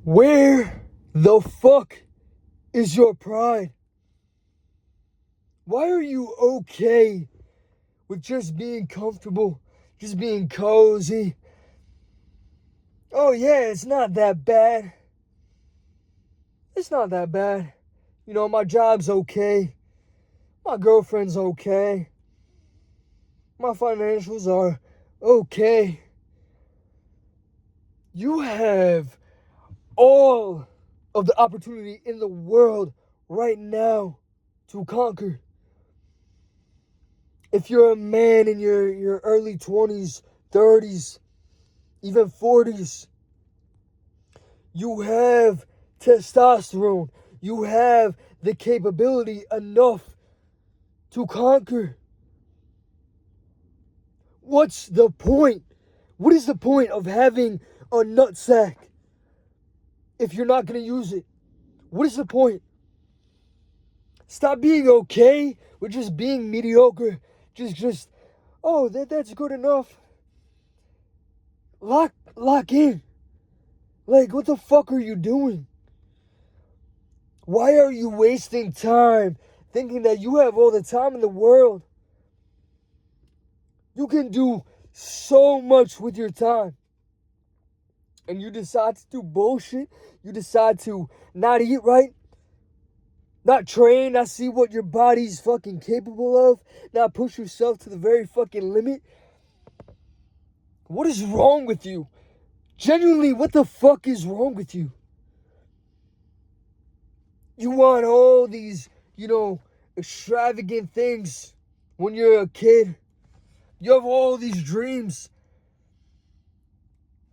Where the fuck is your pride? Why are you okay with just being comfortable, just being cozy? Oh yeah, it's not that bad. It's not that bad. You know, my job's okay. My girlfriend's okay. My financials are okay. You have all of the opportunity in the world right now to conquer. If you're a man in your early 20s, 30s, even 40s, you have testosterone. You have the capability enough to conquer. What's the point? What is the point of having a nutsack if you're not going to use it? What is the point? Stop being okay with just being mediocre. That's good enough. Lock in. Like, what the fuck are you doing? Why are you wasting time thinking that you have all the time in the world? You can do so much with your time. And you decide to do bullshit. You decide to not eat right. Not train, not see what your body's fucking capable of. Not push yourself to the very fucking limit. What is wrong with you? Genuinely, what the fuck is wrong with you? You want all these, extravagant things when you're a kid. You have all these dreams.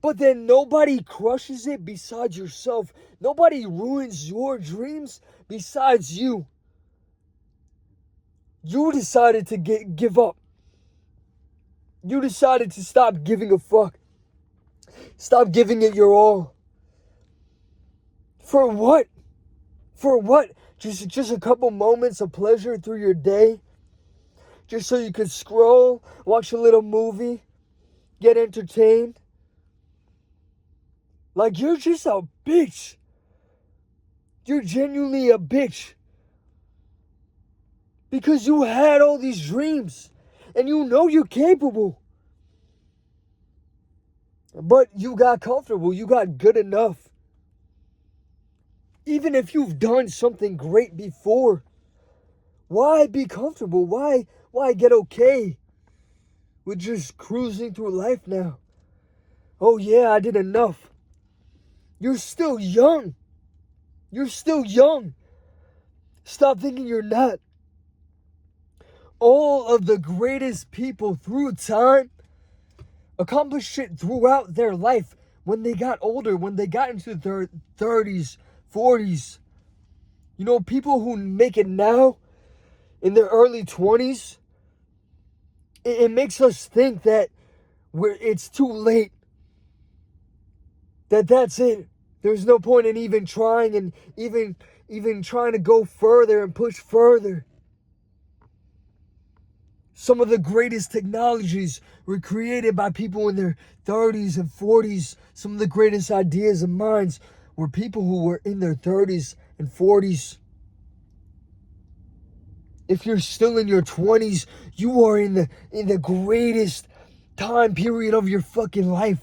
But then nobody crushes it besides yourself. Nobody ruins your dreams besides you. You decided to give up. You decided to stop giving a fuck. Stop giving it your all. For what? For what? Just a couple moments of pleasure through your day? Just so you could scroll, watch a little movie, get entertained? Like, you're just a bitch. You're genuinely a bitch. Because you had all these dreams. And you know you're capable. But you got comfortable. You got good enough. Even if you've done something great before, why be comfortable? Why get okay with just cruising through life now? Oh yeah, I did enough. You're still young. You're still young. Stop thinking you're not. All of the greatest people through time accomplished shit throughout their life when they got older, when they got into their 30s, 40s. You know, people who make it now in their early 20s, it makes us think that it's too late. That's it. There's no point in even trying and even trying to go further and push further. Some of the greatest technologies were created by people in their 30s and 40s. Some of the greatest ideas and minds were people who were in their 30s and 40s. If you're still in your 20s, you are in the greatest time period of your fucking life.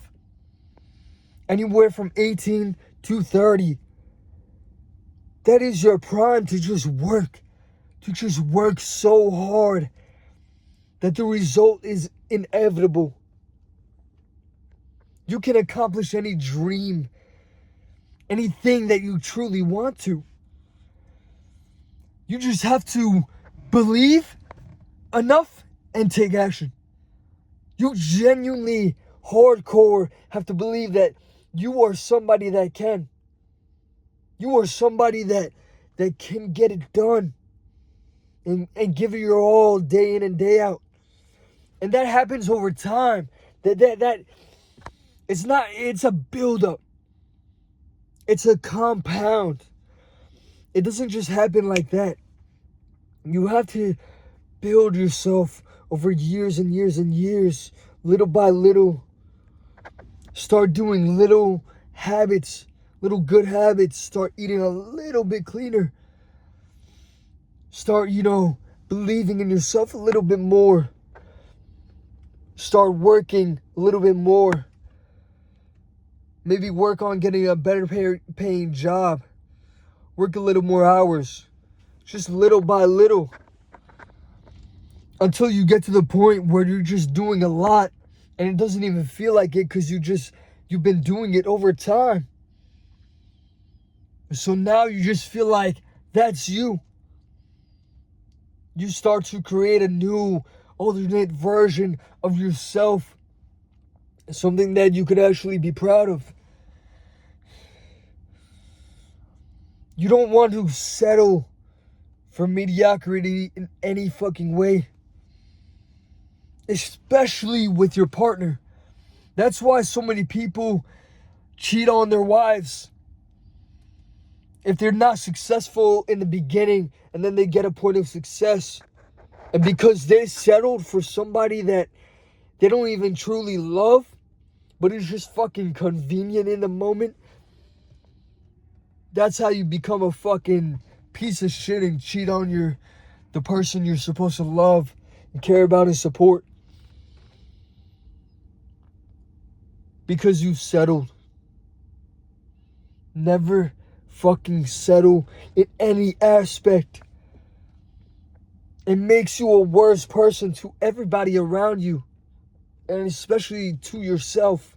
Anywhere from 18 to 30. That is your prime to just work. To just work so hard that the result is inevitable. You can accomplish any dream, anything that you truly want to. You just have to believe enough and take action. You genuinely, hardcore, have to believe that you are somebody that can. You are somebody that can get it done and give it your all day in and day out. And that happens over time. It's a build-up. It's a compound. It doesn't just happen like that. You have to build yourself over years and years and years, little by little. Start doing little habits, little good habits. Start eating a little bit cleaner. Start, believing in yourself a little bit more. Start working a little bit more. Maybe work on getting a better paying job. Work a little more hours. Just little by little. Until you get to the point where you're just doing a lot and it doesn't even feel like it because you've been doing it over time. So now you just feel like that's you. You start to create a new alternate version of yourself. Something that you could actually be proud of. You don't want to settle for mediocrity in any fucking way. Especially with your partner. That's why so many people cheat on their wives. If they're not successful in the beginning and then they get a point of success, and because they settled for somebody that they don't even truly love, but it's just fucking convenient in the moment, that's how you become a fucking piece of shit and cheat on the person you're supposed to love and care about and support. Because you've settled. Never fucking settle in any aspect. It makes you a worse person to everybody around you, and especially to yourself.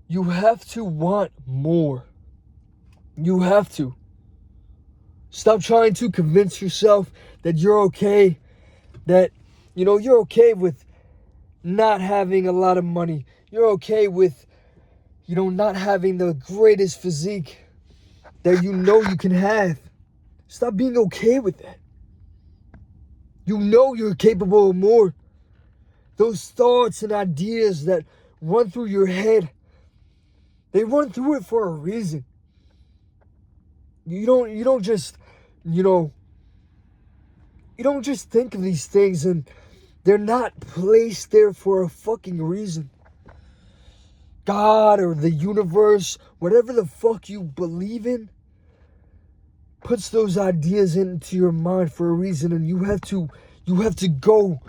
You have to want more. You have to. Stop trying to convince yourself that you're okay, that, you're okay with not having a lot of money. You're okay with, not having the greatest physique that you can have. Stop being okay with that. You're capable of more. Those thoughts and ideas that run through your head, they run through it for a reason. You don't just think of these things, and they're not placed there for a fucking reason. God or the universe, whatever the fuck you believe in, puts those ideas into your mind for a reason, and you have to go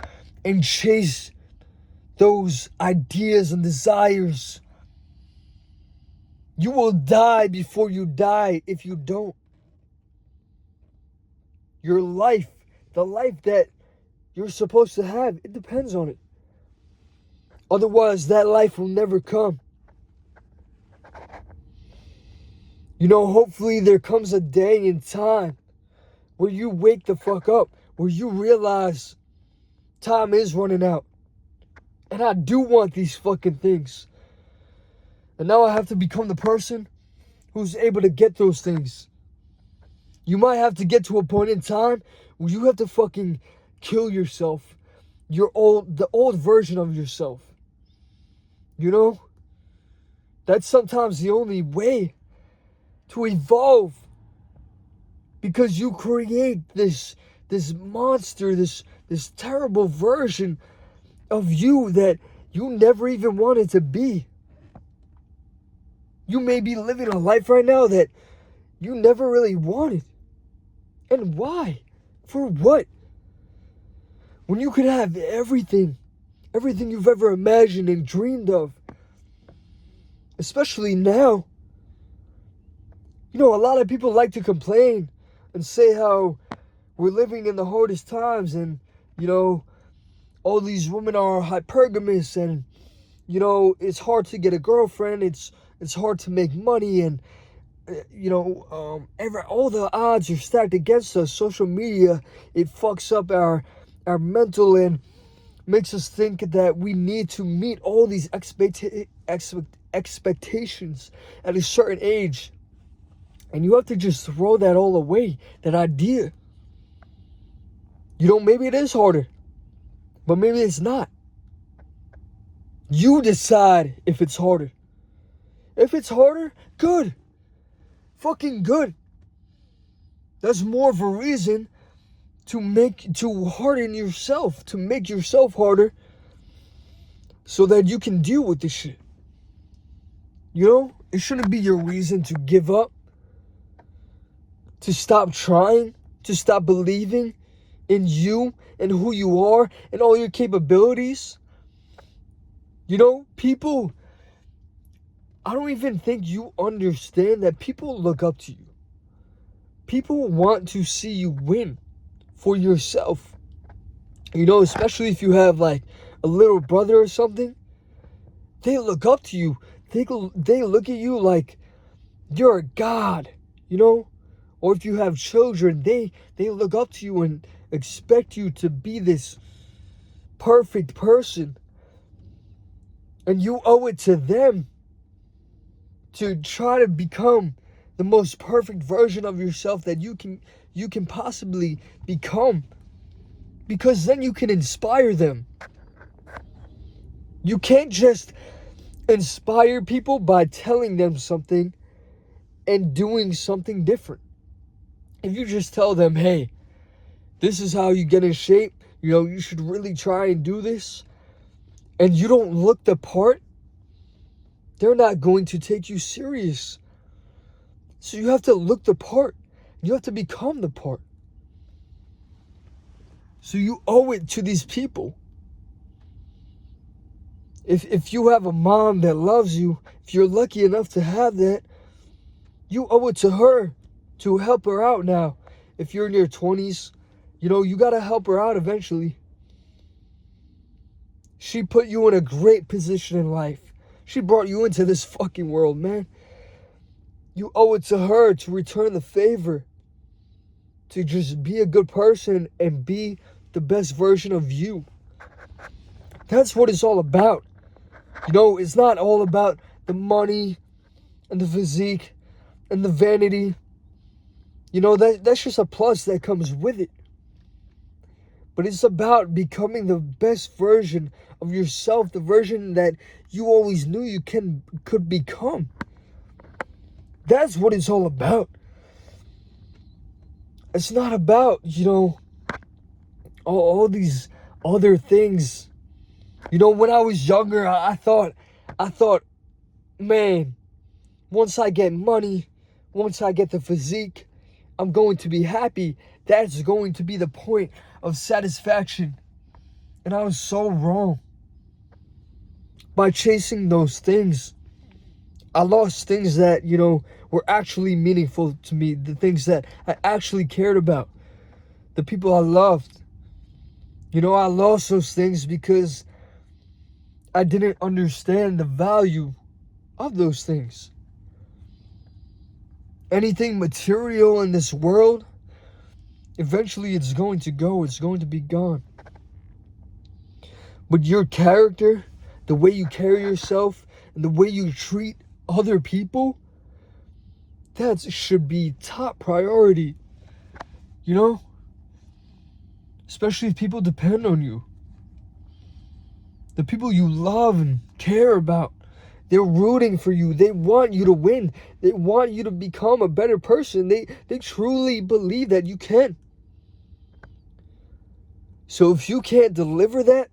and chase those ideas and desires. You will die before you die if you don't. Your life, the life that you're supposed to have, it depends on it. Otherwise, that life will never come. Hopefully there comes a day in time where you wake the fuck up, where you realize time is running out. And I do want these fucking things. And now I have to become the person who's able to get those things. You might have to get to a point in time where you have to fucking kill yourself. The old version of yourself. That's sometimes the only way to evolve. Because you create this monster, this terrible version of you that you never even wanted to be. You may be living a life right now that you never really wanted. And why? For what? When you could have everything you've ever imagined and dreamed of. Especially now. A lot of people like to complain and say how we're living in the hardest times, and, all these women are hypergamous, and, it's hard to get a girlfriend, it's hard to make money, and, all the odds are stacked against us. Social media, it fucks up our mental and makes us think that we need to meet all these expectations at a certain age. And you have to just throw that all away, that idea. Maybe it is harder, but maybe it's not. You decide if it's harder. If it's harder, good. Fucking good. That's more of a reason to harden yourself, to make yourself harder so that you can deal with this shit. You know, it shouldn't be your reason to give up, to stop trying, to stop believing in you and who you are and all your capabilities. You know, people, I don't even think you understand that people look up to you. People want to see you win for yourself. You know, especially if you have like a little brother or something, they look up to you. They look at you like you're a god, you know? Or if you have children, they look up to you and expect you to be this perfect person. And you owe it to them to try to become the most perfect version of yourself that you can possibly become, because then you can inspire them. You can't just inspire people by telling them something and doing something different. If you just tell them, hey, this is how you get in shape, you know, you should really try and do this, and you don't look the part, they're not going to take you serious. So you have to look the part. You have to become the part. So you owe it to these people. If you have a mom that loves you, if you're lucky enough to have that, you owe it to her to help her out now. If you're in your 20s, you know, you got to help her out eventually. She put you in a great position in life. She brought you into this fucking world, man. You owe it to her to return the favor. To just be a good person and be the best version of you. That's what it's all about. You know, it's not all about the money and the physique and the vanity. You know, that's just a plus that comes with it. But it's about becoming the best version of yourself, the version that you always knew you could become. That's what it's all about. It's not about, you know, all these other things. You know, when I was younger, I thought, man, once I get money, once I get the physique, I'm going to be happy. That's going to be the point of satisfaction. And I was so wrong. By chasing those things, I lost things that, you know, were actually meaningful to me. The things that I actually cared about. The people I loved. You know, I lost those things because I didn't understand the value of those things. Anything material in this world, eventually it's going to go. It's going to be gone. But your character, the way you carry yourself, and the way you treat other people, that should be top priority. You know? Especially if people depend on you. The people you love and care about, they're rooting for you. They want you to win. They want you to become a better person. They truly believe that you can. So if you can't deliver that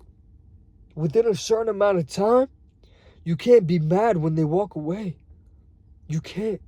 within a certain amount of time, you can't be mad when they walk away. You can't.